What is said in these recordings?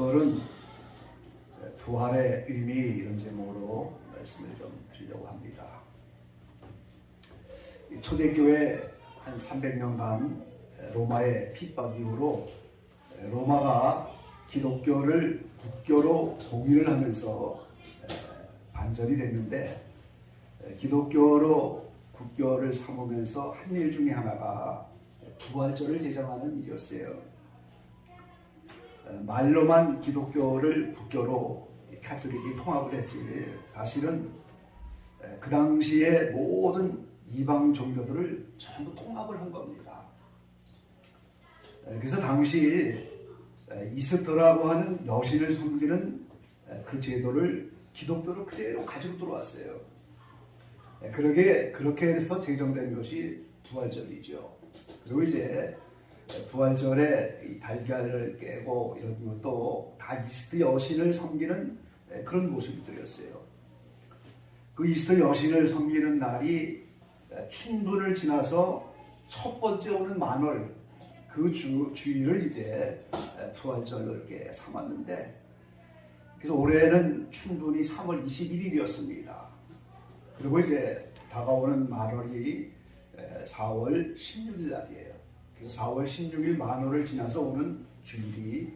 오늘은 부활의 의미 이런 제목으로 말씀을 좀 드리려고 합니다. 초대교회 한 300년간 로마의 핍박 이후로 로마가 기독교를 국교로 공인을 하면서 반전이 됐는데, 기독교로 국교를 삼으면서 한 일 중에 하나가 부활절을 제정하는 일이었어요. 말로만 기독교를 국교로 카톨릭이 통합을 했지, 사실은 그 당시에 모든 이방 종교들을 전부 통합을 한 겁니다. 그래서 당시 이스터라고 하는 여신을 섬기는 그 제도를 기독교로 그대로 가지고 들어왔어요. 그렇게 해서 제정된 것이 부활절이죠. 그리고 이제 부활절에 이 달걀을 깨고 이런 것도 다 이스터 여신을 섬기는 그런 모습들이었어요. 그 이스터 여신을 섬기는 날이 춘분을 지나서 첫 번째 오는 만월, 그 주일을 이제 부활절로 이렇게 삼았는데, 그래서 올해는 춘분이 3월 21일이었습니다. 그리고 이제 다가오는 만월이 4월 16일 날이에요. 그래서 4월 16일 만월을 지나서 오는 주일이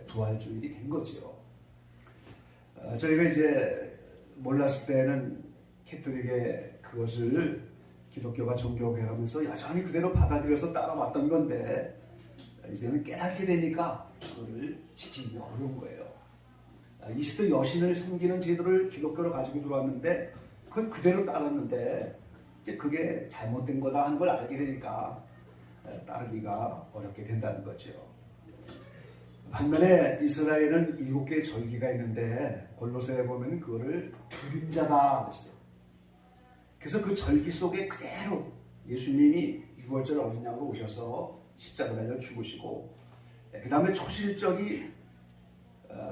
부활주일이 된 거죠. 저희가 이제 몰랐을 때는 캐톨릭의 그것을 기독교가 종교개혁하면서 여전히 그대로 받아들여서 따라왔던 건데, 이제는 깨닫게 되니까 그거를 지키기 어려운 거예요. 이스터 여신을 섬기는 제도를 기독교로 가지고 들어왔는데 그걸 그대로 따랐는데, 이제 그게 잘못된 거다 하는 걸 알게 되니까 따르기가 어렵게 된다는 거죠. 반면에 이스라엘은 7개의 절기가 있는데 골로새에 보면 그거를 그림자다 그랬어요. 그래서 그 절기 속에 그대로 예수님이 6월절 어린 양으로 오셔서 십자가 달려 죽으시고, 그 다음에 초실절이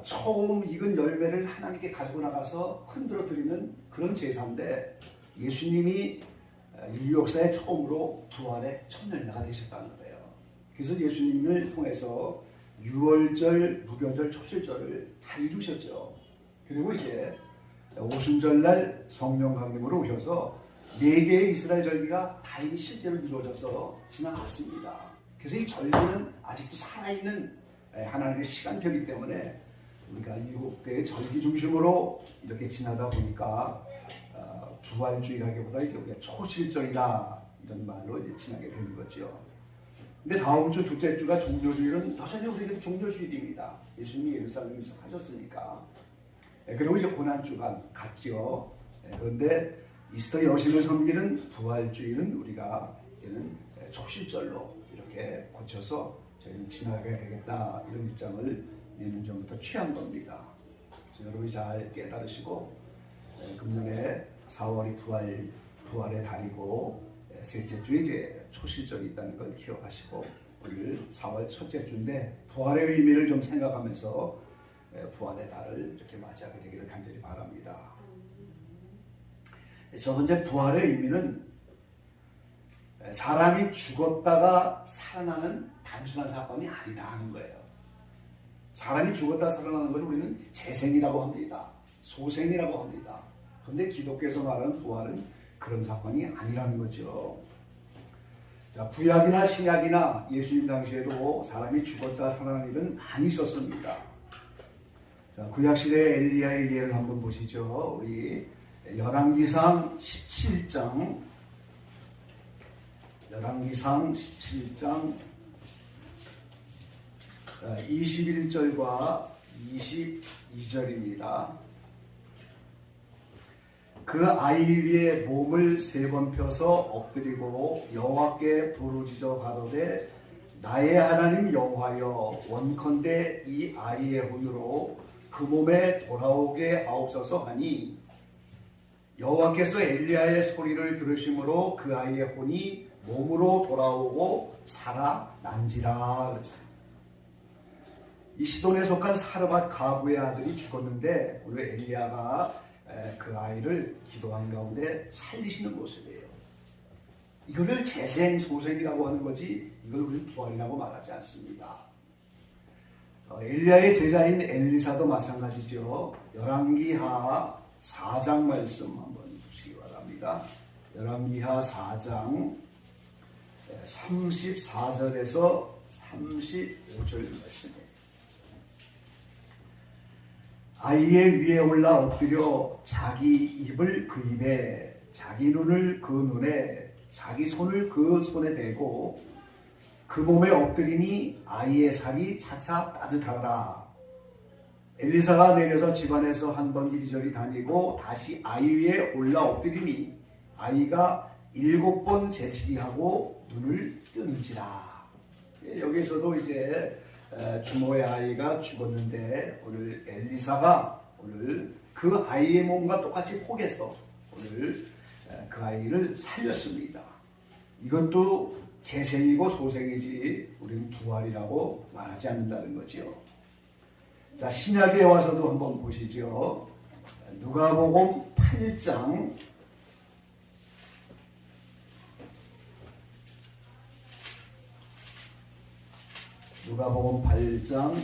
처음 익은 열매를 하나님께 가지고 나가서 흔들어 드리는 그런 제사인데, 예수님이 인류 역사에 처음으로 부활의 첫 열매가 되셨다는 거예요. 그래서 예수님을 통해서 6월절, 무교절, 초실절을 다 이루셨죠. 그리고 이제 오순절날 성령 강림으로 오셔서 4개의 이스라엘 절기가 다 이미 실제로 이루어져서 지나갔습니다. 그래서 이 절기는 아직도 살아있는 하나님의 시간표이기 때문에 우리가 7개의 절기 중심으로 이렇게 지나다 보니까 부활주의라기보다 이제 우리가 초실절이다 이런 말로 이제 지나게 되는 거죠. 근데 다음 주 둘째 주가 종료주일은 여전히 우리에게 종료주일입니다. 예수님이 예루살렘에서 하셨으니까. 그리고 이제 고난주간 같죠. 그런데 이스터 여신을 섬기는 부활주일은 우리가 이제는 초실절로 이렇게 고쳐서 저희는 지나가야 되겠다 이런 입장을 내년 전부터 취한 겁니다. 그래서 여러분이 잘 깨달으시고, 금년에 4월이 부활의 달이고 셋째 주에 이제 초실절이 있다는 걸 기억하시고, 오늘 4월 첫째 주인데 부활의 의미를 좀 생각하면서 부활의 달을 이렇게 맞이하게 되기를 간절히 바랍니다. 첫 번째, 부활의 의미는 사람이 죽었다가 살아나는 단순한 사건이 아니다 하는 거예요. 사람이 죽었다 살아나는 걸 우리는 재생이라고 합니다. 소생이라고 합니다. 그런데 기독교에서 말하는 부활은 그런 사건이 아니라는 거죠. 자, 구약이나 신약이나 예수님 당시에도 사람이 죽었다 살아나는 일은 많이 있었습니다. 자, 구약시대의 엘리야의 예를 한번 보시죠. 우리 열왕기상 17장 21절과 22절입니다. 그 아이 위에 몸을 3번 펴서 엎드리고 여호와께 부르짖어 가로되 나의 하나님 여호와여, 원컨대 이 아이의 혼으로 그 몸에 돌아오게 하옵소서 하니, 여호와께서 엘리야의 소리를 들으심으로 그 아이의 혼이 몸으로 돌아오고 살아난지라 그랬어요. 이 시돈에 속한 사르밧 가부의 아들이 죽었는데 오늘 엘리야가 그 아이를 기도한 가운데 살리시는 모습이에요. 이거를 재생 소생이라고 하는 거지, 이걸 우리는 부활이라고 말하지 않습니다. 엘리야의 제자인 엘리사도 마찬가지죠. 열왕기하 4장 말씀 한번 보시기 바랍니다. 열왕기하 4장 34절에서 35절 말씀이에요. 아이의 위에 올라 엎드려 자기 입을 그 입에, 자기 눈을 그 눈에, 자기 손을 그 손에 대고 그 몸에 엎드리니 아이의 살이 차차 따뜻하더라. 엘리사가 내려서 집안에서 한 번 이리저리 다니고 다시 아이 위에 올라 엎드리니 아이가 7번 재치기 하고 눈을 뜨는지라. 여기서도 이제 주모의 아이가 죽었는데 오늘 엘리사가 오늘 그 아이의 몸과 똑같이 포개서 오늘 그 아이를 살렸습니다. 이것도 재생이고 소생이지 우리는 부활이라고 말하지 않는다는 거죠. 자, 신약에 와서도 한번 보시죠. 누가복음 8장 누가복음 8장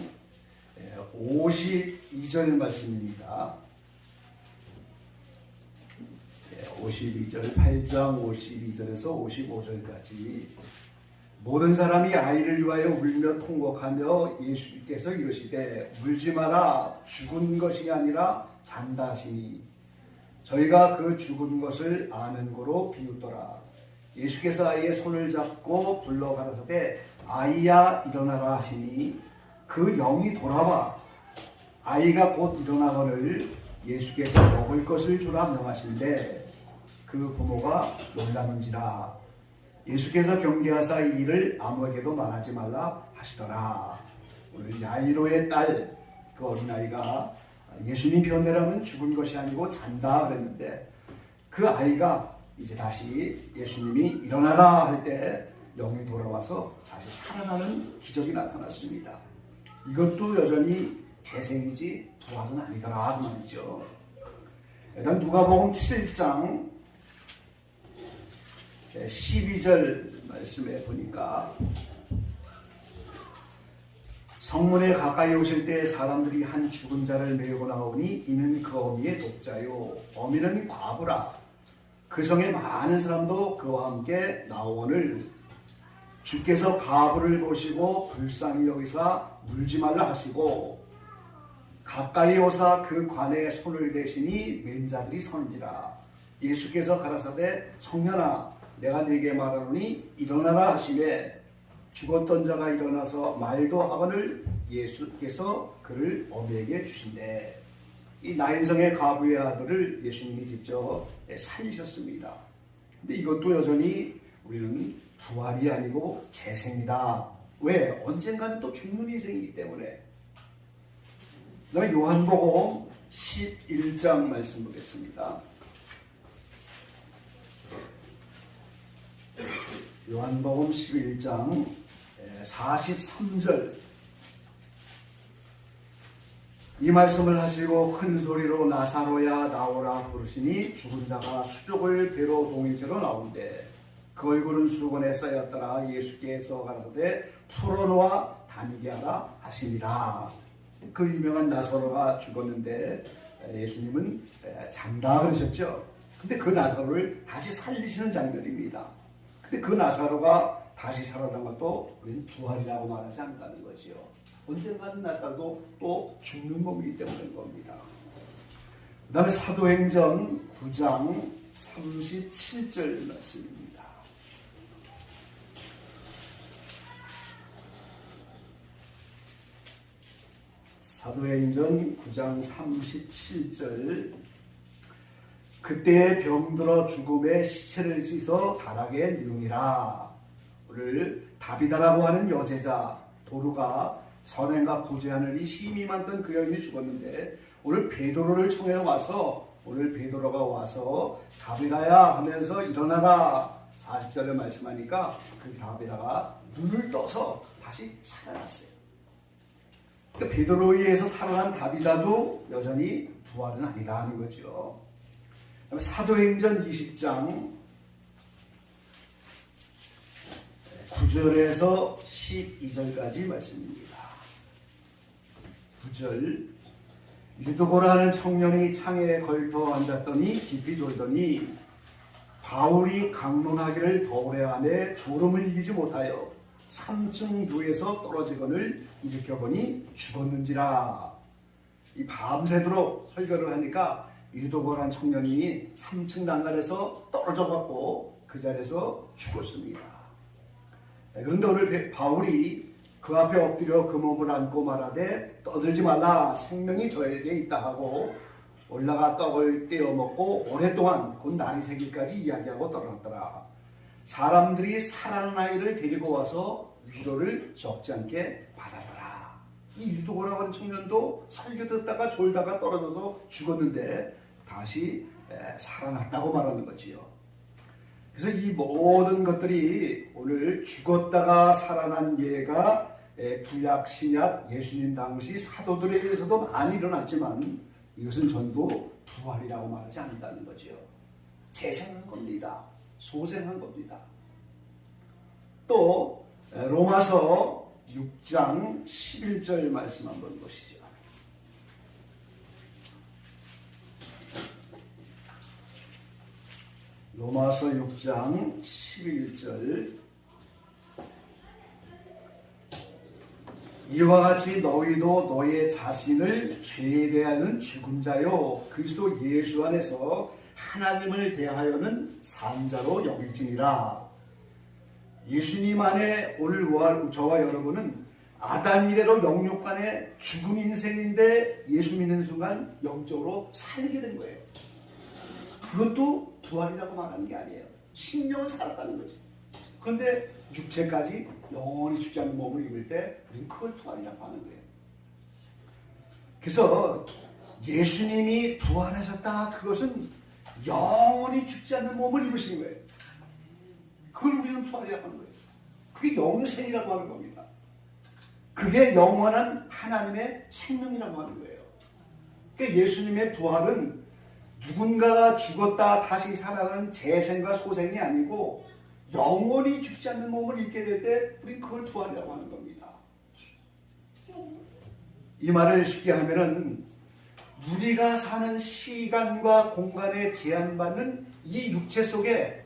52절 말씀입니다. 52절, 8장 52절에서 55절까지 모든 사람이 아이를 위하여 울며 통곡하며 예수께서 이르시되 울지 마라, 죽은 것이 아니라 잔다 하시니 저희가 그 죽은 것을 아는 거로 비웃더라. 예수께서 아이의 손을 잡고 불러 가라사대 아이야 일어나라 하시니 그 영이 돌아와 아이가 곧 일어나거늘 예수께서 먹을 것을 주라 명하신대 그 부모가 놀라는지라. 예수께서 경계하사 이 일을 아무에게도 말하지 말라 하시더라. 오늘 야이로의 딸 그 어린아이가 예수님 변해라면 죽은 것이 아니고 잔다 그랬는데 그 아이가 이제 다시 예수님이 일어나라 할 때 영이 돌아와서 다시 살아나는 기적이 나타났습니다. 이것도 여전히 재생이지 부활은 아니더라 그 말이죠. 일단 누가복음 7장 12절 말씀에 보니까 성문에 가까이 오실 때 사람들이 한 죽은 자를 메고 나오니 이는 그 어미의 독자요 어미는 과부라. 그 성에 많은 사람도 그와 함께 나오거늘 주께서 과부를 보시고 불쌍히 여기사 울지 말라 하시고 가까이 오사 그 관에 손을 대시니 맨자들이 선지라. 예수께서 가라사대 청년아 내가 네게 말하노니 일어나라 하시매 죽었던 자가 일어나서 말도 하거늘 예수께서 그를 어미에게 주신대. 이 나인성의 과부의 아들을 예수님이 직접 살리셨습니다. 근데 이것도 여전히 우리는 부활이 아니고 재생이다. 왜? 언젠가는 또 죽는 인생이기 때문에. 요한복음 11장 말씀 보겠습니다. 요한복음 11장 43절 이 말씀을 하시고 큰 소리로 나사로야 나오라 부르시니 죽은 자가 수족을 배로 동이제로 나온대 그 얼굴은 수건에 쌓였더라. 예수께서 가라사대 풀어놓아 다니게 하라 하시니라. 그 유명한 나사로가 죽었는데 예수님은 잔다 그러셨죠. 근데 그 나사로를 다시 살리시는 장면입니다. 근데 그 나사로가 다시 살아난 것도 우리는 부활이라고 말하지 않는다는 거지요. 언젠가는 나사로도 또 죽는 몸이기 때문인 겁니다. 그 다음에 사도행전 9장 37절 말씀입니다. 사도행전 9장 37절 그때에 병들어 죽음에 시체를 씻어 다락에 누이라. 오늘 다비다라고 하는 여제자 도루가 선행과 구제하느니 힘이 많던 그 여인이 죽었는데 오늘 베드로를 청해 와서 오늘 베드로가 와서 다비다야 하면서 일어나라 40절에 말씀하니까 그 다비다가 눈을 떠서 다시 살아났어요. 그러니까 베드로에 의해서 살아난 다비다도 여전히 부활은 아니다 하는 거죠. 사도행전 20장 9절에서 12절까지 말씀입니다. 9절 유두고라는 청년이 창에 걸터 앉았더니 깊이 졸더니 바울이 강론하기를 더 오래 하되 졸음을 이기지 못하여 3층 부에서 떨어지거늘 일으켜보니 죽었는지라. 이 밤새도록 설교를 하니까 유도고란 청년이 3층 난간에서 떨어져갖고 그 자리에서 죽었습니다. 그런데 오늘 바울이 그 앞에 엎드려 그 몸을 안고 말하되 떠들지 말라 생명이 저에게 있다 하고 올라가 떡을 떼어 먹고 오랫동안 곧 날이 새기까지 이야기하고 떠났더라. 사람들이 살아난 아이를 데리고 와서 위로를 적지 않게 받아더라. 이 유도고라고 하는 청년도 설교 듣다가 졸다가 떨어져서 죽었는데 다시 살아났다고 말하는 거지요. 그래서 이 모든 것들이 오늘 죽었다가 살아난 예가 구약 신약 예수님 당시 사도들에 의해서도 많이 일어났지만 이것은 전부 부활이라고 말하지 않는다는 거지요. 재생한 겁니다. 소생한 겁니다. 또 로마서 6장 11절 말씀 한번 보시죠. 로마서 6장 11절 이와 같이 너희도 너의 자신을 죄에 대하여는 죽은 자요 그리스도 예수 안에서 하나님을 대하여는 산 자로 여길지니라. 예수님 안에 오늘 저와 여러분은 아담 이래로 영육간에 죽은 인생인데 예수 믿는 순간 영적으로 살게 된 거예요. 그것도 부활이라고 말하는 게 아니에요. 심령은 살았다는 거지. 그런데 육체까지 영원히 죽지 않는 몸을 입을 때 우리는 그걸 부활이라고 하는 거예요. 그래서 예수님이 부활하셨다. 그것은 영원히 죽지 않는 몸을 입으신 거예요. 그걸 우리는 부활이라고 하는 거예요. 그게 영생이라고 하는 겁니다. 그게 영원한 하나님의 생명이라고 하는 거예요. 그러니까 예수님의 부활은 누군가가 죽었다 다시 살아나는 재생과 소생이 아니고 영원히 죽지 않는 몸을 입게 될 때 우리는 그걸 부활이라고 하는 겁니다. 이 말을 쉽게 하면은 우리가 사는 시간과 공간에 제한받는 이 육체 속에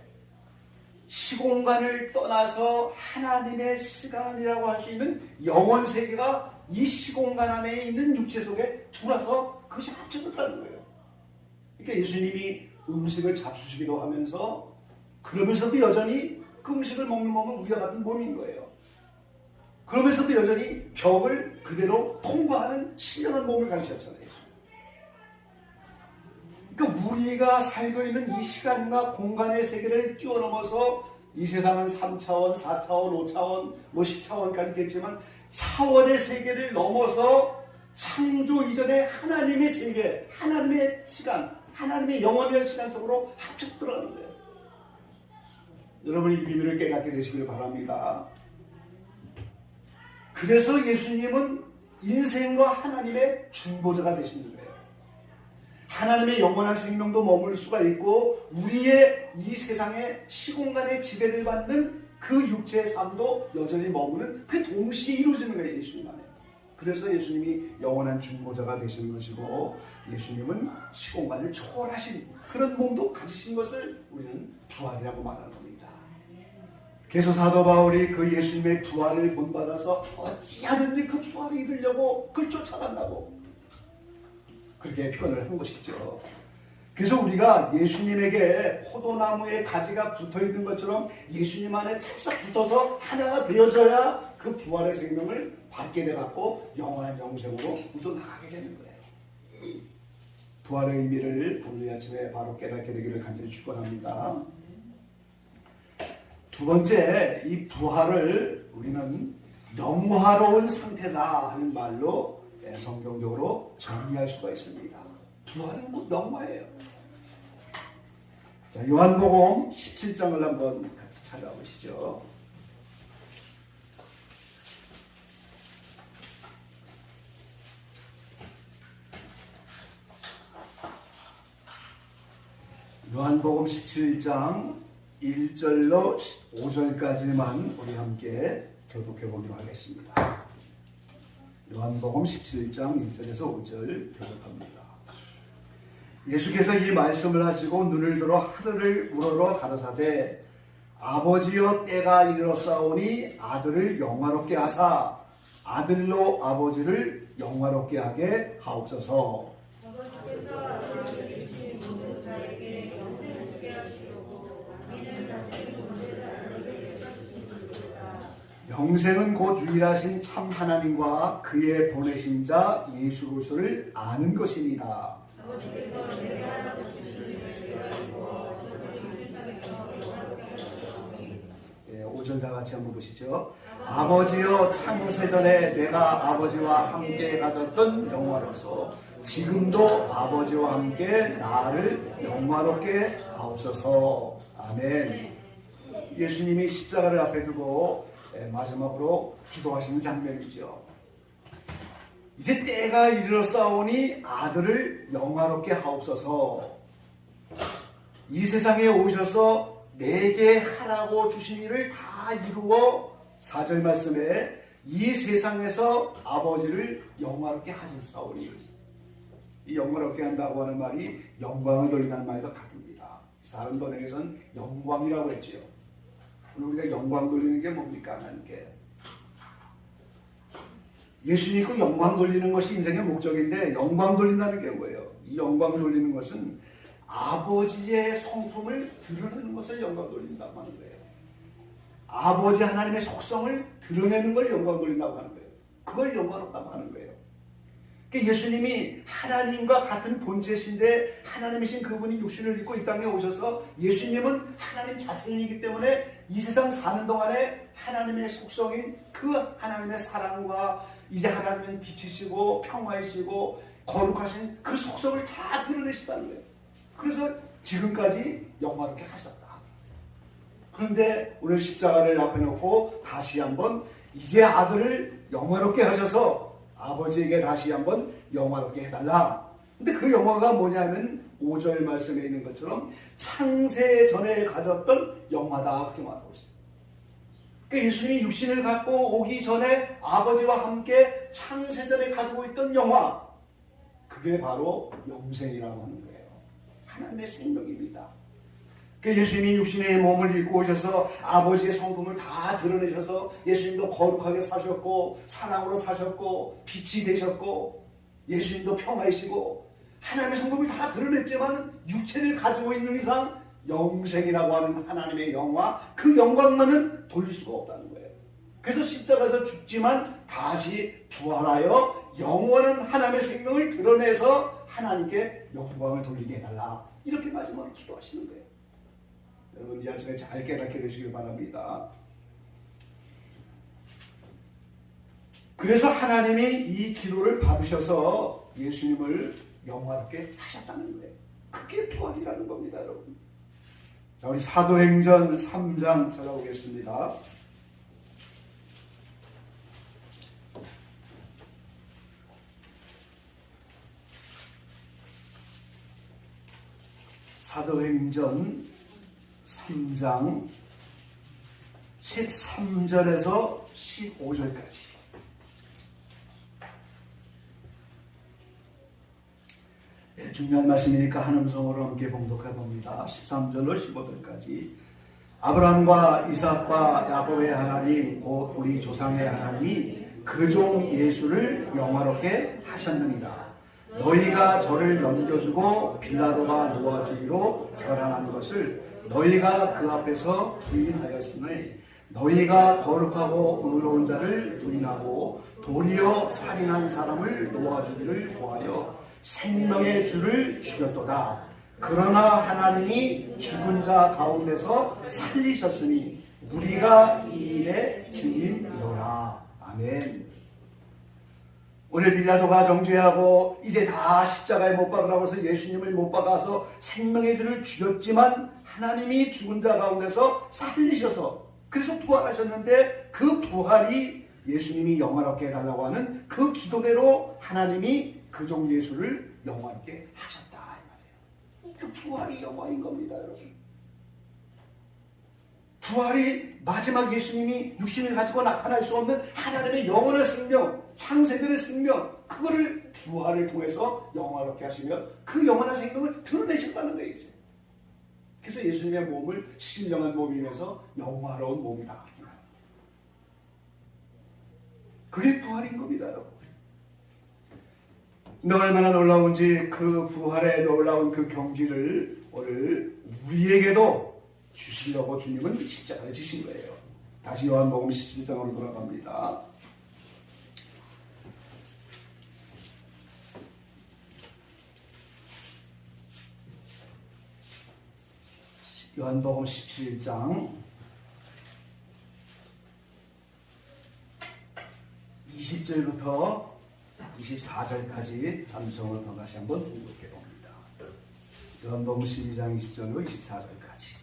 시공간을 떠나서 하나님의 시간이라고 할 수 있는 영원 세계가 이 시공간 안에 있는 육체 속에 들어와서 그것이 합쳐졌다는 거예요. 그러니까 예수님이 음식을 잡수시기도 하면서 그러면서도 여전히 그 음식을 먹는 몸은 우리와 같은 몸인 거예요. 그러면서도 여전히 벽을 그대로 통과하는 신령한 몸을 가지셨잖아요. 그러니까 우리가 살고 있는 이 시간과 공간의 세계를 뛰어넘어서 이 세상은 3차원, 4차원, 5차원, 10차원까지 있겠지만 차원의 세계를 넘어서 창조 이전의 하나님의 세계, 하나님의 시간, 하나님의 영원한 시간 속으로 합쳐서 들어가는 거예요. 여러분 이 비밀을 깨닫게 되시길 바랍니다. 그래서 예수님은 인생과 하나님의 중보자가 되시는 거예요. 하나님의 영원한 생명도 머물 수가 있고 우리의 이 세상의 시공간의 지배를 받는 그 육체의 삶도 여전히 머무는 그 동시에 이루어지는 거예요. 예수님 안에. 그래서 예수님이 영원한 중보자가 되시는 것이고 예수님은 시공간을 초월하신 그런 몸도 가지신 것을 우리는 부활이라고 말하는 겁니다. 그래서 사도 바울이 그 예수님의 부활을 본받아서 어찌하든지 그 부활을 이루려고 그걸 쫓아간다고 그렇게 표현을 한 것이죠. 그래서 우리가 예수님에게 포도나무에 가지가 붙어있는 것처럼 예수님 안에 찰싹 붙어서 하나가 되어져야 그 부활의 생명을 받게 돼갖고 영원한 영생으로 묻어나가게 되는 거예요. 부활의 의미를 오늘 아침에 바로 깨닫게 되기를 간절히 축원합니다. 두 번째, 이 부활을 우리는 영화로운 상태다 하는 말로 성경적으로 정의할 수가 있습니다. 부활은 뭐 영화예요. 자, 요한복음 17장을 한번 같이 찾아보시죠. 요한복음 17장 1절로 5절까지만 우리 함께 교독해 보기로 하겠습니다. 요한복음 17장 1절에서 5절 교독합니다. 예수께서 이 말씀을 하시고 눈을 들어 하늘을 우러러 가라사대 아버지여 때가 이르렀사오니 아들을 영화롭게 하사 아들로 아버지를 영화롭게 하게 하옵소서. 아버지께서 아들에게 주신 모든 자에게 영생을 주게 하시려고 이는 자신의 문제를 알게 하시니라. 영생은 곧 유일하신 참 하나님과 그의 보내신 자 예수 그리스도를 아는 것이니라. 아버지께서 내게 하라고 주신 일을 내가 이루어 저들이 세상에서 영화롭게 하시오니. 5절 다 같이 한번 보시죠. 아버지여 창세전에 내가 아버지와 함께 가졌던 영화로서 지금도 아버지와 함께 나를 영화롭게 하옵소서. 아멘. 예수님이 십자가를 앞에 두고 마지막으로 기도하시는 장면이죠. 이제 때가 이르렀사오니 아들을 영화롭게 하옵소서. 이 세상에 오셔서 내게 하라고 주신 일을 다 이루어 4절 말씀에 이 세상에서 아버지를 영화롭게 하셨사오니, 이 영화롭게 한다고 하는 말이 영광을 돌린다는 말과 같습니다. 다른 번역에서는 영광이라고 했지요. 우리가 영광 돌리는 게 뭡니까? 하나님께 예수 믿고 영광 돌리는 것이 인생의 목적인데, 영광 돌린다는 게 뭐예요? 이 영광 돌리는 것은 아버지의 성품을 드러내는 것을 영광 돌린다고 하는 거예요. 아버지 하나님의 속성을 드러내는 걸 영광 돌린다고 하는 거예요. 그걸 영광롭다고 하는 거예요. 그러니까 예수님이 하나님과 같은 본체신데 하나님이신 그분이 육신을 입고 이 땅에 오셔서, 예수님은 하나님 자체이기 때문에 이 세상 사는 동안에 하나님의 속성인 그 하나님의 사랑과 이제 하나님은 빛이시고 평화이시고 거룩하신 그 속성을 다 드러내셨다는 거예요. 그래서 지금까지 영화롭게 하셨다. 그런데 오늘 십자가를 앞에 놓고 다시 한번 이제 아들을 영화롭게 하셔서 아버지에게 다시 한번 영화롭게 해달라. 근데 그 영화가 뭐냐면 5절 말씀에 있는 것처럼 창세 전에 가졌던 영화다, 그렇게 말하고 있어요. 그러니까 예수님이 육신을 갖고 오기 전에 아버지와 함께 창세 전에 가지고 있던 영화, 그게 바로 영생이라고 하는 거예요. 하나님의 생명입니다. 예수님이 육신의 몸을 입고 오셔서 아버지의 성품을 다 드러내셔서 예수님도 거룩하게 사셨고 사랑으로 사셨고 빛이 되셨고 예수님도 평화이시고 하나님의 성품을 다 드러냈지만 육체를 가지고 있는 이상 영생이라고 하는 하나님의 영화, 그 영광만은 돌릴 수가 없다는 거예요. 그래서 십자가에서 죽지만 다시 부활하여 영원한 하나님의 생명을 드러내서 하나님께 영광을 돌리게 해달라, 이렇게 마지막으로 기도하시는 거예요. 여러분 이 아침에 잘 깨닫게 되시길 바랍니다. 그래서 하나님이 이 기도를 받으셔서 예수님을 영화롭게 하셨다는 거예요. 그게 부활이라는 겁니다, 여러분. 자, 우리 사도행전 3장 찾아보겠습니다. 사도행전 3장 13절에서 15절까지. 중요한 말씀이니까 한 음성으로 함께 봉독해 봅니다. 13절로 15절까지. 아브라함과 이삭과 야곱의 하나님 곧 우리 조상의 하나님이 그 종 예수를 영화롭게 하셨느니라. 너희가 저를 넘겨주고 빌라도가 놓아주기로 결함한 것을 너희가 그 앞에서 부인하였으니 너희가 거룩하고 의로운 자를 부인하고 도리어 살인한 사람을 놓아주기를 구하여 생명의 주를 죽였도다. 그러나 하나님이 죽은 자 가운데서 살리셨으니 우리가 이 일의 증인이로라. 아멘. 오늘 빌라도가 정죄하고 이제 다 십자가에 못 박으라고 해서 예수님을 못 박아서 생명의 주를 죽였지만 하나님이 죽은 자 가운데서 살리셔서 그래서 부활하셨는데, 그 부활이 예수님이 영화롭게 해달라고 하는 그 기도대로 하나님이 그 종 예수를 영화롭게 하셨다, 이 말이에요. 그 부활이 영화인 겁니다, 여러분. 부활이 마지막 예수님이 육신을 가지고 나타날 수 없는 하나님의 영원한 생명, 창세전의 생명, 그거를 부활을 통해서 영화롭게 하시며 그 영원한 생명을 드러내셨다는 거예요. 이제. 그래서 예수님의 몸을 신령한 몸이면서 영화로운 몸이다. 그게 부활인 겁니다, 여러분. 얼마나 놀라운지 그 부활의 놀라운 그 경지를 오늘 우리에게도 주시려고 주님은 십자가를 지신 거예요. 다시 요한복음 17장으로 돌아갑니다. 요한복음 17장 20절부터 24절까지 함성을 다시 한번 공독해 봅니다. 요한복음 12장 20절로 24절까지.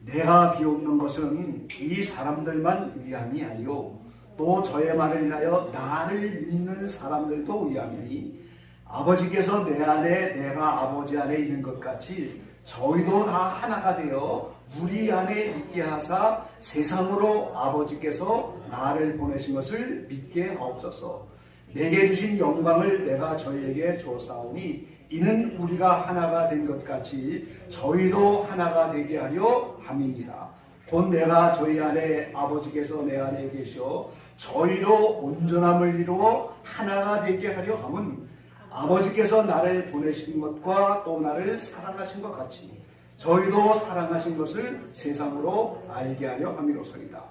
내가 비옵는 것은 이 사람들만 위함이 아니요 또 저의 말을 인하여 나를 믿는 사람들도 위함이니 아버지께서 내 안에 내가 아버지 안에 있는 것 같이 저희도 다 하나가 되어 우리 안에 있게 하사 세상으로 아버지께서 나를 보내신 것을 믿게 하옵소서. 내게 주신 영광을 내가 저희에게 주었사오니 이는 우리가 하나가 된 것 같이 저희도 하나가 되게 하려 함입니다. 곧 내가 저희 안에 아버지께서 내 안에 계셔 저희로 온전함을 이루어 하나가 되게 하려 함은 아버지께서 나를 보내신 것과 또 나를 사랑하신 것 같이 저희도 사랑하신 것을 세상으로 알게 하려 함이로소이다.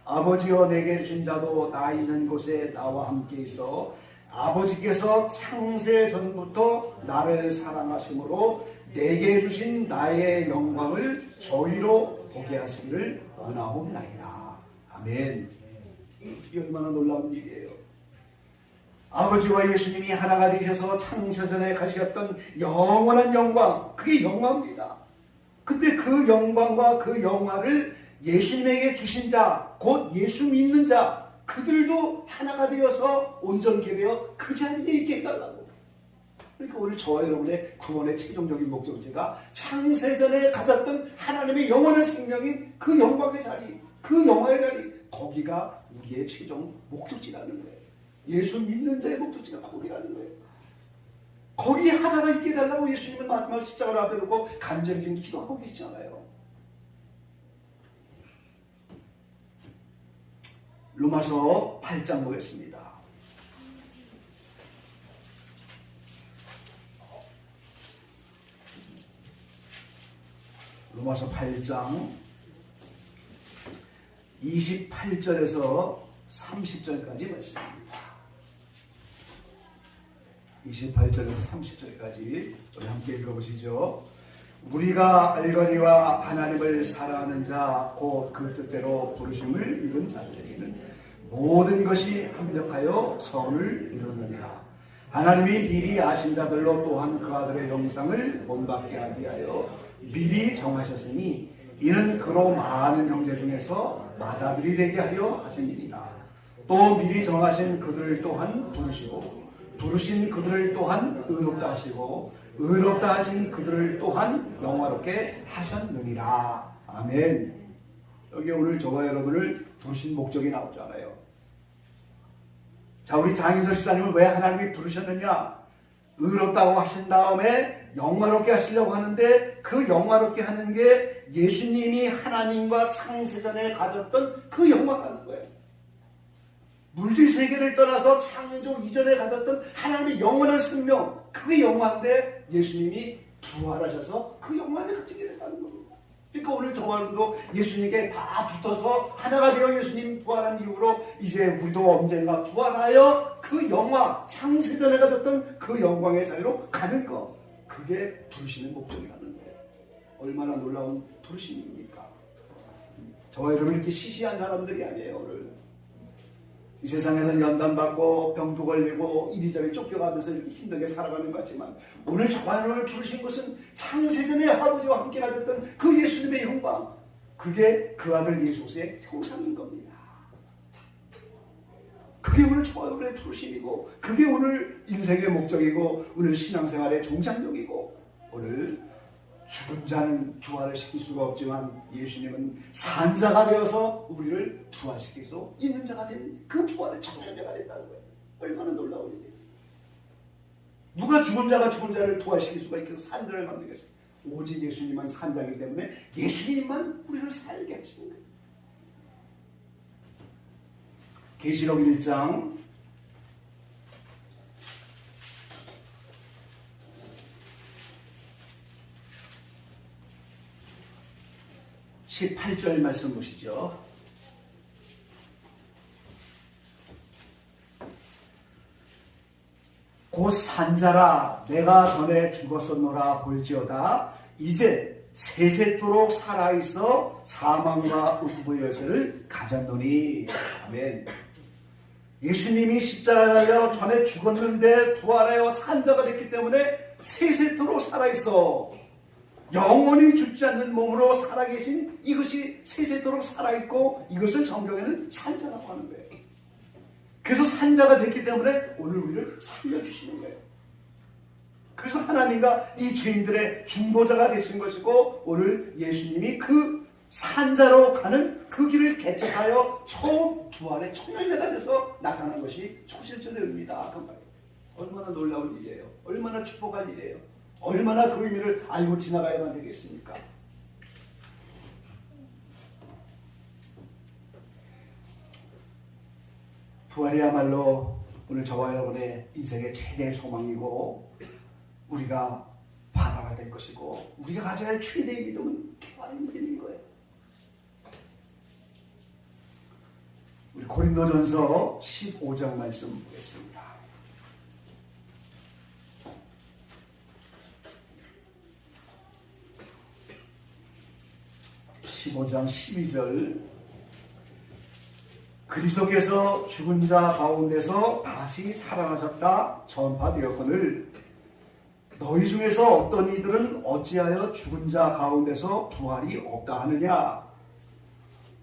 아버지여 내게 주신 자도 나 있는 곳에 나와 함께 있어 아버지께서 창세 전부터 나를 사랑하심으로 내게 주신 나의 영광을 저희로 보게 하시기를 원하옵나이다. 아멘. 이 얼마나 놀라운 일이에요. 아버지와 예수님이 하나가 되셔서 창세전에 가셨던 영원한 영광, 그게 영광입니다. 근데 그 영광과 그 영화를 예수님에게 주신 자, 곧 예수 믿는 자, 그들도 하나가 되어서 온전케 되어 그 자리에 있게 해달라고. 그러니까 오늘 저와 여러분의 구원의 최종적인 목적지가 창세전에 가졌던 하나님의 영원한 생명인 그 영광의 자리, 그 영화의 자리, 거기가 우리의 최종 목적지라는 거예요. 예수 믿는 자의 목적지가 거기라는 거예요. 거기에 하나가 있게 해달라고 예수님은 마지막 십자가를 앞에 놓고 간절히 지금 기도하고 계시잖아요. 로마서 8장 보겠습니다. 로마서 8장 28절에서 30절까지 말씀입니다. 28절에서 30절까지 우리 함께 읽어보시죠. 우리가 알거니와 하나님을 사랑하는 자 곧 그 뜻대로 부르심을 입은 자들에게는 모든 것이 합력하여 선을 이루느니라. 하나님이 미리 아신 자들로 또한 그 아들의 형상을 본받게 하기 위하여 미리 정하셨으니 이는 그로 많은 형제 중에서 맏아들이 되게 하려 하심이니라. 또 미리 정하신 그들을 또한 부르시고 부르신 그들을 또한 의롭다 하시고 의롭다 하신 그들을 또한 영화롭게 하셨느니라. 아멘. 여기 오늘 저와 여러분을 부르신 목적이 나오잖아요. 자, 우리 장인서 시사님은 왜 하나님이 부르셨느냐? 의롭다고 하신 다음에 영화롭게 하시려고 하는데 그 영화롭게 하는 게 예수님이 하나님과 창세전에 가졌던 그 영광이라는 거예요. 물질 세계를 떠나서 창조 이전에 가졌던 하나님의 영원한 생명, 그게 영광인데 예수님이 부활하셔서 그 영광을 가지게 됐다는 겁니다. 그러니까 오늘 저와도 예수님께 다 붙어서 하나가 되어 예수님 부활한 이후로 이제 우리도 언젠가 부활하여 그 영광, 창세전에 가졌던 그 영광의 자리로 가는 것, 그게 부르시는 목적이라는 거예요. 얼마나 놀라운 부르심입니까? 저와 여러분 이렇게 시시한 사람들이 아니에요. 오늘 이 세상에서는 연단받고 병도 걸리고 이리저리 쫓겨가면서 이렇게 힘들게 살아가는 것 같지만 오늘 저와 여러분을 부르신 것은 창세전에 아버지와 함께 가졌던 그 예수님의 영광, 그게 그 아들 예수의 형상인 겁니다. 그게 오늘 저와 여러분의 부르심이고 그게 오늘 인생의 목적이고 오늘 신앙생활의 종착역이고 오늘 죽은 자는 부활을 시킬 수가 없지만 예수님은 산자가 되어서 우리를 부활시킬 수 있는 자가 된 그 부활의 청년자가 됐다는 거예요. 얼마나 놀라운 일이에요. 누가 죽은 자가 죽은 자를 부활시킬 수가 있겠어? 산자를 만들겠어요. 오직 예수님만 산자이기 때문에 예수님만 우리를 살게 하시는 거예요. 계시록 1장 18절 말씀 보시죠. 곧 산자라 내가 전에 죽었었노라 볼지어다 이제 세세토록 살아있어 사망과 음부의 열쇠를 가졌노니. 아멘. 예수님이 십자가에 달려 전에 죽었는데 부활하여 산자가 됐기 때문에 세세토록 살아있어 영원히 죽지 않는 몸으로 살아계신 이것이 세세토록 살아있고 이것을 성경에는 산자라고 하는 거예요. 그래서 산자가 됐기 때문에 오늘 우리를 살려주시는 거예요. 그래서 하나님과 이 죄인들의 중보자가 되신 것이고 오늘 예수님이 그 산자로 가는 그 길을 개척하여 처음 부활의 청년자가 돼서 나타난 것이 초실절의 의미다. 그 말이에요. 얼마나 놀라운 일이에요. 얼마나 축복할 일이에요. 얼마나 그 의미를 알고 지나가야만 되겠습니까? 부활이야말로 오늘 저와 여러분의 인생의 최대의 소망이고 우리가 바라봐야 될 것이고 우리가 가져야 할 최대의 믿음은 부활의 믿음인 거예요. 우리 고린도전서 15장 말씀 보겠습니다. 15장 12절 그리스도께서 죽은 자 가운데서 다시 살아나셨다 전파되었거늘 너희 중에서 어떤 이들은 어찌하여 죽은 자 가운데서 부활이 없다 하느냐.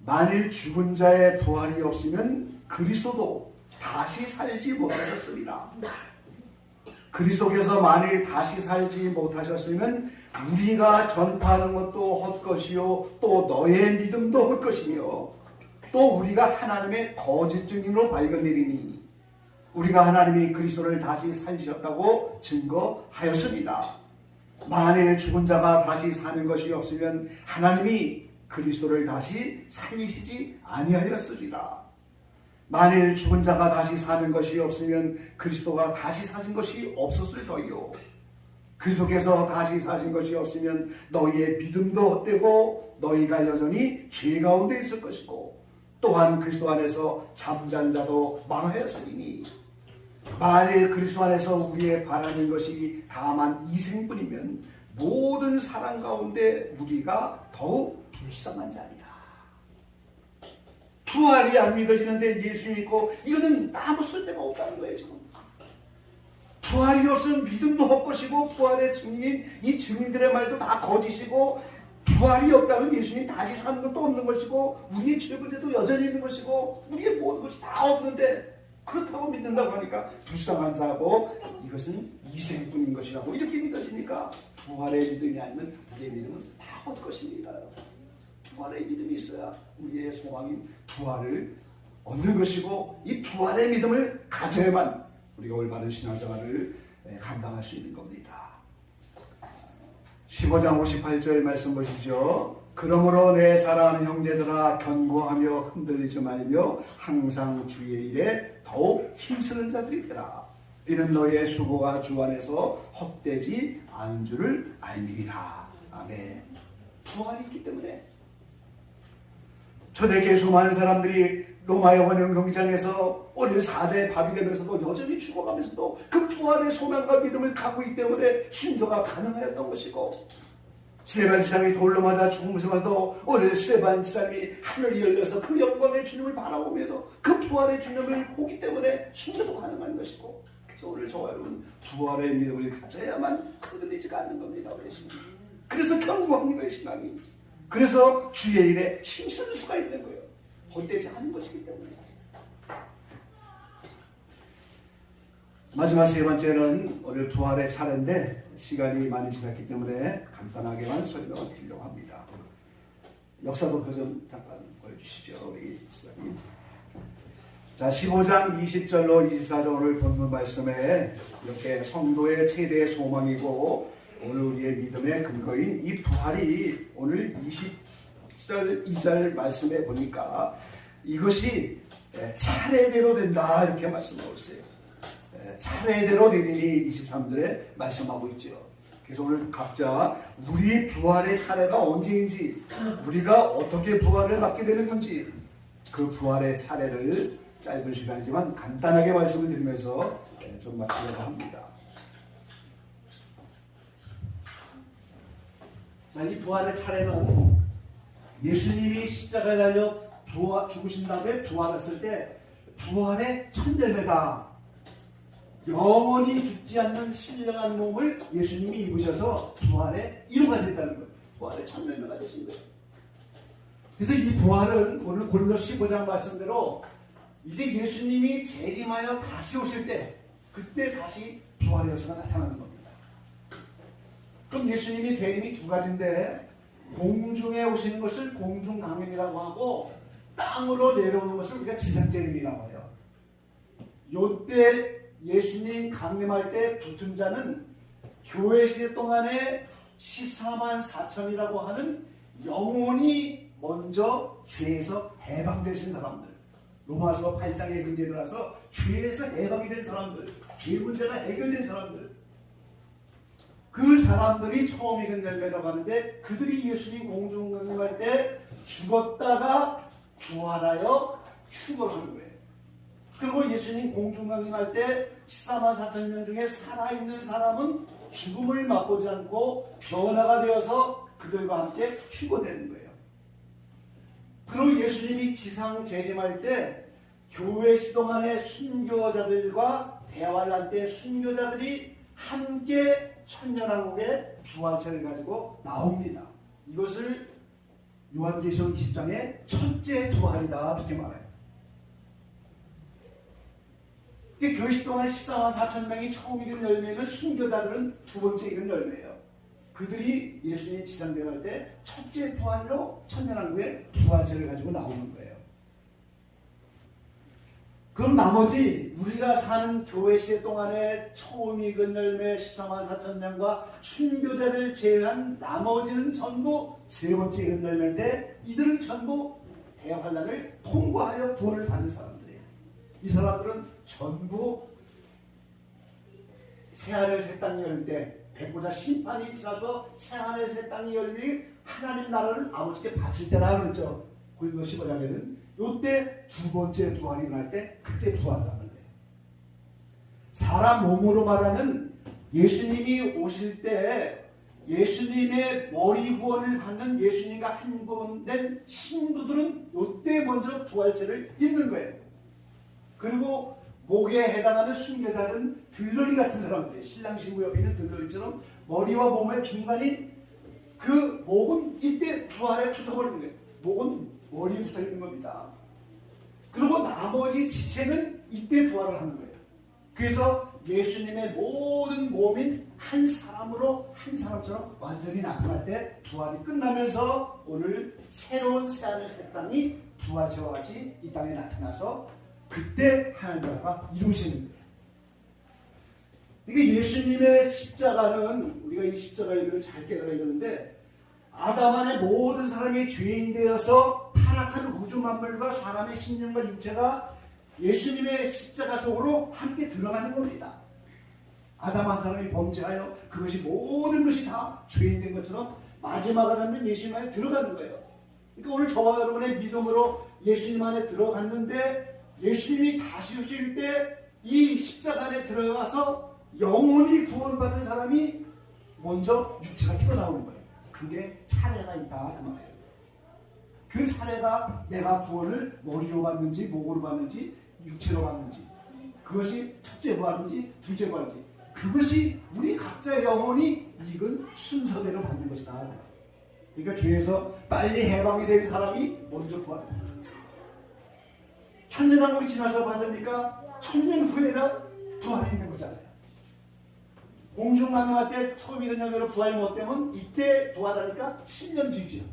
만일 죽은 자의 부활이 없으면 그리스도도 다시 살지 못하셨으리라. 그리스도께서 만일 다시 살지 못하셨으면 우리가 전파하는 것도 헛것이요 또 너의 믿음도 헛것이며 또 우리가 하나님의 거짓 증인으로 발견되리니 우리가 하나님이 그리스도를 다시 살리셨다고 증거하였습니다. 만일 죽은 자가 다시 사는 것이 없으면 하나님이 그리스도를 다시 살리시지 아니하였으리라. 만일 죽은 자가 다시 사는 것이 없으면 그리스도가 다시 사신 것이 없었을 터이요. 그리스도께서 다시 사신 것이 없으면 너희의 믿음도 헛되고 너희가 여전히 죄 가운데 있을 것이고 또한 그리스도 안에서 잠잔 자도 망하였으니 만일 그리스도 안에서 우리의 바라는 것이 다만 이생뿐이면 모든 사랑 가운데 우리가 더욱 불쌍한 자리라. 부활이 안 믿어지는데 예수 믿고 이거는 아무 쓸데가 없다는 거예요. 지금 부활이 없으면 믿음도 헛것이고 부활의 증인 이 증인들의 말도 다 거짓이고 부활이 없다면 예수님 다시 사는 것도 없는 것이고 우리의 죄문제도 여전히 있는 것이고 우리의 모든 것이 다 없는데 그렇다고 믿는다고 하니까 불쌍한 자고 이것은 이생뿐인 것이라고 이렇게 믿어지니까 부활의 믿음이 아니면 우리의 믿음은 다 헛것입니다. 부활의 믿음이 있어야 우리의 소망인 부활을 얻는 것이고 이 부활의 믿음을 가져야만 우리가 올바른 신앙생활을 감당할 수 있는 겁니다. 15장 58절 말씀 보시죠. 그러므로 내 사랑하는 형제들아 견고하며 흔들리지 말며 항상 주의 일에 더욱 힘쓰는 자들이 되라. 이는 너의 수고가 주 안에서 헛되지 않은 줄을 알미리라. 아멘. 부활이 있기 때문에 초대교회 수많은 사람들이 로마의 원형 경기장에서 오늘 사자의 밥이 되면서도 여전히 죽어가면서도 그 부활의 소망과 믿음을 갖고 있기 때문에 순교가 가능하였던 것이고 스데반 지사님이 돌로 맞아 죽으면서도 오늘 스데반 지사님이 하늘이 열려서 그 영광의 주님을 바라보면서 그 부활의 주님을 보기 때문에 순교도 가능한 것이고 그래서 오늘 저와 여러분 부활의 믿음을 가져야만 흔들리지가 않는 겁니다. 그래서 견고한 거예요. 신앙이. 그래서 주의 일에 힘쓸 수가 있는 거예요. 헛되지 않은 것이기 때문에. 마지막 세 번째는 오늘 부활의 차례인데 시간이 많이 지났기 때문에 간단하게만 설명을 드리려고 합니다. 역사도 그 좀 잠깐 보여주시죠, 우리 지사님. 자, 15장 20절로 24절 오늘 본문 말씀에 이렇게 성도의 최대의 소망이고 오늘 우리의 믿음의 근거인 이 부활이 오늘 20절 2절 말씀에 보니까 이것이 차례대로 된다 이렇게 말씀하고 있어요. 차례대로 되리니 23절에 말씀하고 있죠. 그래서 오늘 각자 우리 부활의 차례가 언제인지 우리가 어떻게 부활을 받게 되는 건지 그 부활의 차례를 짧은 시간이지만 간단하게 말씀을 드리면서 좀 마치려고 합니다. 자, 이 부활의 차례는 예수님이 십자가에 달려 죽으신 다음에 부활했을 때 부활의 첫 열매다. 영원히 죽지 않는 신령한 몸을 예수님이 입으셔서 부활의 이유가 됐다는 거예요. 부활의 첫 열매가 되신 거예요. 그래서 이 부활은 오늘 고린도서 15장 말씀대로 이제 예수님이 재림하여 다시 오실 때 그때 다시 부활의 역사가 나타나는 겁니다. 그럼 예수님이 재림이 두 가지인데 공중에 오시는 것을 공중강림이라고 하고 땅으로 내려오는 것을 우리가 지상재림이라고 해요. 요때 예수님 강림할 때 붙은 자는 교회 시대 동안에 14만 4천이라고 하는 영혼이 먼저 죄에서 해방되신 사람들, 로마서 8장에 그게 일어나서 죄에서 해방이 된 사람들, 죄 문제가 해결된 사람들, 그 사람들이 처음 익은 열매라고 하는데 그들이 예수님 공중강림할 때 죽었다가 부활하여 휴거하는 거예요. 그리고 예수님 공중강림할 때 14만 4천 명 중에 살아있는 사람은 죽음을 맛보지 않고 변화가 되어서 그들과 함께 휴거되는 거예요. 그리고 예수님이 지상 재림할 때 교회 시동안의 순교자들과 대화를 할 때 순교자들이 함께 천년왕국의 부활체를 가지고 나옵니다. 이것을 요한계시록 20장의 첫째 부활이다 이렇게 말해요. 교회 동안에 14만 4천 명이 처음 익은 열매는 순교자들은 두 번째 익은 열매예요. 그들이 예수님 지상대할 때 첫째 부활로 천년왕국의 부활체를 가지고 나오는 거예요. 그럼 나머지 우리가 사는 교회 시대 동안에 처음 익은 열매 14만 4천 명과 순교자를 제외한 나머지는 전부 세 번째 익은 열매인데 이들은 전부 대환란을 통과하여 구원을 받는 사람들이에요. 이 사람들은 전부 새하늘 새 땅이 열릴 때 백보자 심판이 지나서 새하늘 새 땅이 열리 하나님 나라를 아버지께 바칠 때라 그러죠. 고린도서 15장에는 이때 두 번째 부활이 일어날 때 그때 부활을 하는 거예요. 사람 몸으로 말하는 예수님이 오실 때 예수님의 머리 구원을 받는 예수님과 한분된 신부들은 이때 먼저 부활체를 입는 거예요. 그리고 목에 해당하는 순교자는 들러리 같은 사람들이에요. 신랑 신부 옆에 있는 들러리처럼 머리와 몸의 중간인 그 목은 이때 부활에 붙어버리는 거예요. 목은 머리에 붙어있는 겁니다. 그리고 나머지 지체는 이때 부활을 하는 거예요. 그래서 예수님의 모든 몸인 한 사람으로 한 사람처럼 완전히 나타날 때 부활이 끝나면서 오늘 새로운 새하늘 새 땅이 부활체와 같이 이 땅에 나타나서 그때 하나님 나라가 이루어지는 거예요. 이게 예수님의 십자가는 우리가 이 십자가 의미를 잘 깨달아야 되는데 아담 안에 모든 사람이 죄인 되어서 타락한 우주 만물과 사람의 심령과 육체가 예수님의 십자가 속으로 함께 들어가는 겁니다. 아담 한 사람이 범죄하여 그것이 모든 것이 다 죄인 된 것처럼 마지막 아담은 예수님 안에 들어가는 거예요. 그러니까 오늘 저와 여러분의 믿음으로 예수님 안에 들어갔는데 예수님이 다시 오실 때 이 십자가 안에 들어가서 영원히 구원받은 사람이 먼저 육체가 튀어나오는 거예요. 그게 차례가 있다 그 말이에요. 그 차례가 내가 구원을 머리로 받는지 목으로 받는지 육체로 받는지 그것이 첫째 부활인지 둘째 부활인지 그것이 우리 각자의 영혼이 익은 순서대로 받는 것이다. 그러니까 죄에서 빨리 해방이 된 사람이 먼저 부활합니다. 천년왕국이 지나서 받습니까? 천년 후에는 부활이 있는 거잖아요. 공중만명할 때 처음 믿은 열매로 부활이 못 되면 이때 부활하니까 7년 뒤죠.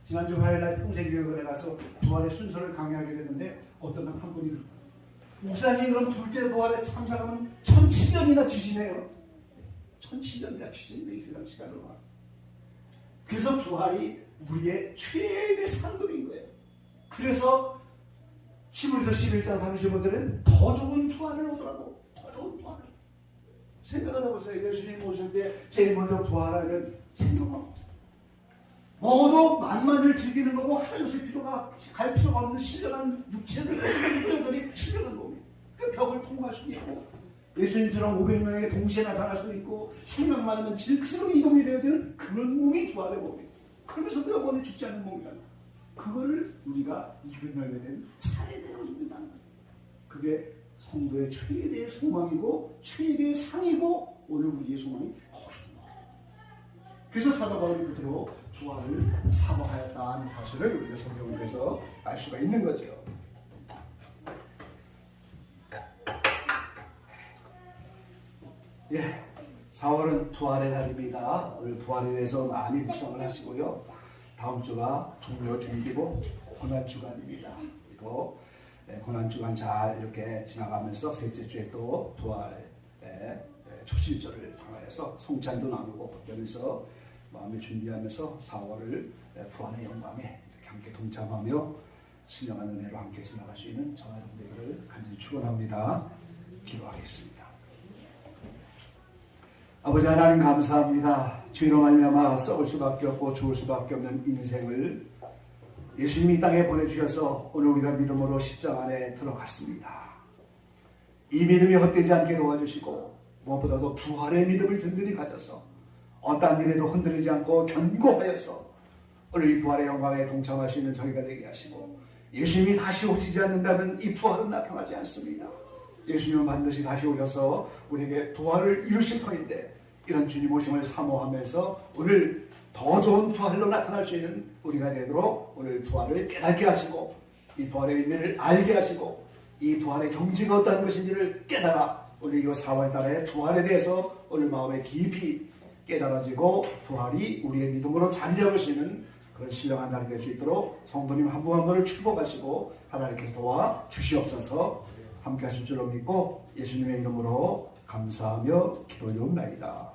지난주 화요일날 평생교육원에 가서 부활의 순서를 강의하게 됐는데 어떤 한 분이 목사님 그럼 둘째 부활에 참석하면 1007년이나 뒤지네요. 1007년이나 뒤지네 이 세상 시간으로. 그래서 부활이 우리의 최대 상급인 거예요. 그래서 히브리서 11장 35절에는 더 좋은 부활을 오더라고. 더 좋은 부활을. 생각을 해보세요. 예수님 오실 때 제일 먼저 부활하면 생각만 없어요. 모두 만만을 즐기는 거고 화장실 필요가 갈 필요가 없는 신령한 육체를 가지고 신령한 몸이 그 벽을 통과할 수도 있고 예수님처럼 500명에게 동시에 나타날 수도 있고 생각만 하면 질그스로 이동이 되어야 되는 그런 몸이 부활의 몸이에요. 그러면서도 영원히 죽지 않는 몸이잖아요. 그거를 우리가 익은 열매된 차례대로 입는다는 거예요. 그게 성도의 최대의 소망이고 최대의 상이고 오늘 우리의 소망이 거의 그래서 사도 바울이 그대로 부활을 사모하였다는 사실을 우리가 성경을 통해서 알 수가 있는 거죠. 예, 4월은 부활의 달입니다. 오늘 부활에 대해서 많이 묵상을 하시고요. 다음 주가 종료주일이고 고난주간입니다. 그리고 고난주간 잘 이렇게 지나가면서 셋째 주에 또 부활의 초실절을 향하여서 성찬도 나누고 그러면서 마음을 준비하면서 4월을 부활의 영광에 이렇게 함께 동참하며 신령한 은혜로 함께 지나갈 수 있는 저와 여러분들을 간절히 축원합니다. 기도하겠습니다. 아버지 하나님 감사합니다. 주로 말미암아 썩을 수밖에 없고 죽을 수밖에 없는 인생을 예수님이 이 땅에 보내주셔서 오늘 우리가 믿음으로 십자가 안에 들어갔습니다. 이 믿음이 헛되지 않게 도와주시고 무엇보다도 부활의 믿음을 든든히 가져서 어떠한 일에도 흔들리지 않고 견고하여서 오늘 이 부활의 영광에 동참할 수 있는 저희가 되게 하시고 예수님이 다시 오시지 않는다면 이 부활은 나타나지 않습니다. 예수님은 반드시 다시 오셔서 우리에게 부활을 이루실 터인데 이런 주님 오심을 사모하면서 오늘 더 좋은 부활로 나타날 수 있는 우리가 되도록 오늘 부활을 깨닫게 하시고 이 부활의 의미를 알게 하시고 이 부활의 경지가 어떤 것인지를 깨달아 오늘 이 4월달에 부활에 대해서 오늘 마음에 깊이 깨달아지고 부활이 우리의 믿음으로 자리 잡을 수 있는 그런 신령한 날이 될 수 있도록 성도님 한 분 한 분을 축복하시고 하나님께 도와 주시옵소서. 함께 하실 줄로 믿고 예수님의 이름으로 감사하며 기도드리옵나이다.